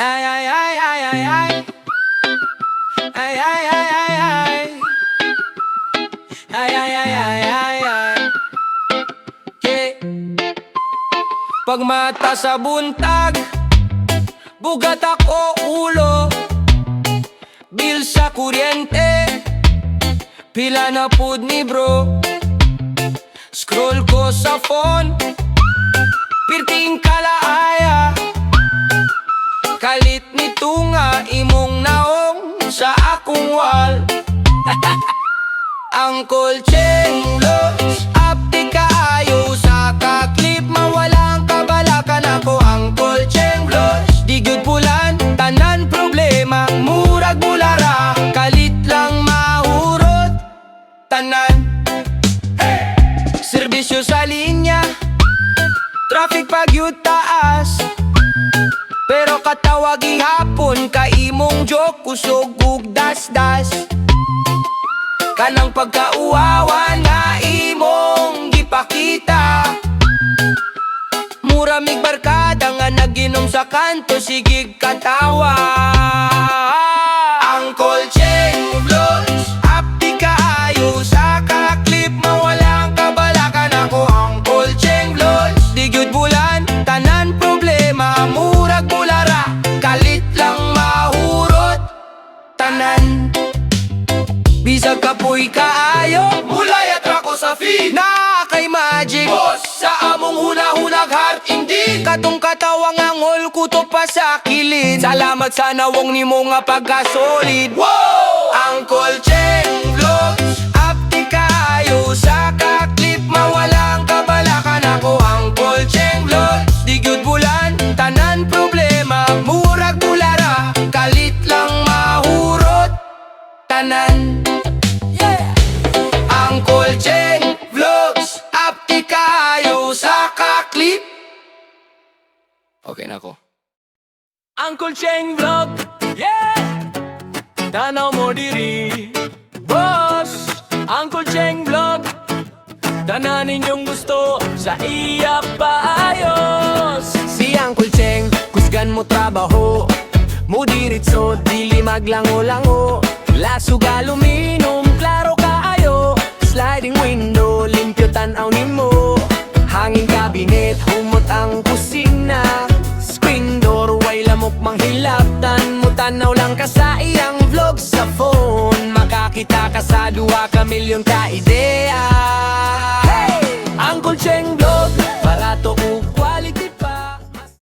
Ay, ay, ay, ay, ay, ay. Ay, ay, ay, ay, ay. Ay, ay, ay, ay, ay, ay. Yeah. Pagmata sa buntag, bugat ako ulo. Bill sa kuryente, pila na pud ni bro. Scroll ko sa phone, pirting kalaaya. Kalit nito nga imong naong sa akong wall. Uncle Cheng Vlogs, update kaayo sa kaklip, mawalang kabalakan ako. Uncle Cheng Vlogs, di gyud pulan, tanan problema, murag bulara, kalit lang mahurot, tanan. Serbisyo sa linya, traffic pag yun taas, pero katawagi hapon ka imong joke, kusog ug das-das. Kanang pagkauawa na imong gipakita, mura mig barkada nga naginom sa kanto, sigig katawa. Uncle Cheng Vlogs, update kaayo sa kaklip, mawalang kabalakan ako. Uncle Cheng Vlogs, di gyud bulan, tanan problema, murag bulara, kalit lang mahurot, tanan. Bisag kapoy kaayo, mulay at rako sa feed, na kay magic boss sa among hunahunag heart indeed. Katong katawang angol kuto pa sa kilid, salamat sa nawong nimo nga pagkasolid. Wow! Uncle Cheng Vlogs, update kaayo sa kaklip, mawalang kabalakan ako. Uncle Cheng Vlogs, di gyud bulan, tanan problema, murag bulara, kalit lang mahurot, tanan. Uncle Cheng Vlogs, update kaayo sa kaklip. Okay na ako. Uncle Cheng Vlog, yeah! Tanaw mo diri, boss. Uncle Cheng Vlog, tanan ninyong gusto, sa iya paayos. Si Uncle Cheng, kusgan mo trabaho, mo diritso, dili maglango-lango. Lasog aluminum, klaro kaayo, sliding window, limpyo tanaw nimo. Hangin kabinet, humot ang kusina, screen door, way lamok manghilaptan mo. Tanaw lang ka sa iyang vlog sa phone, makakita ka sa 2 ka milyon ka ideya.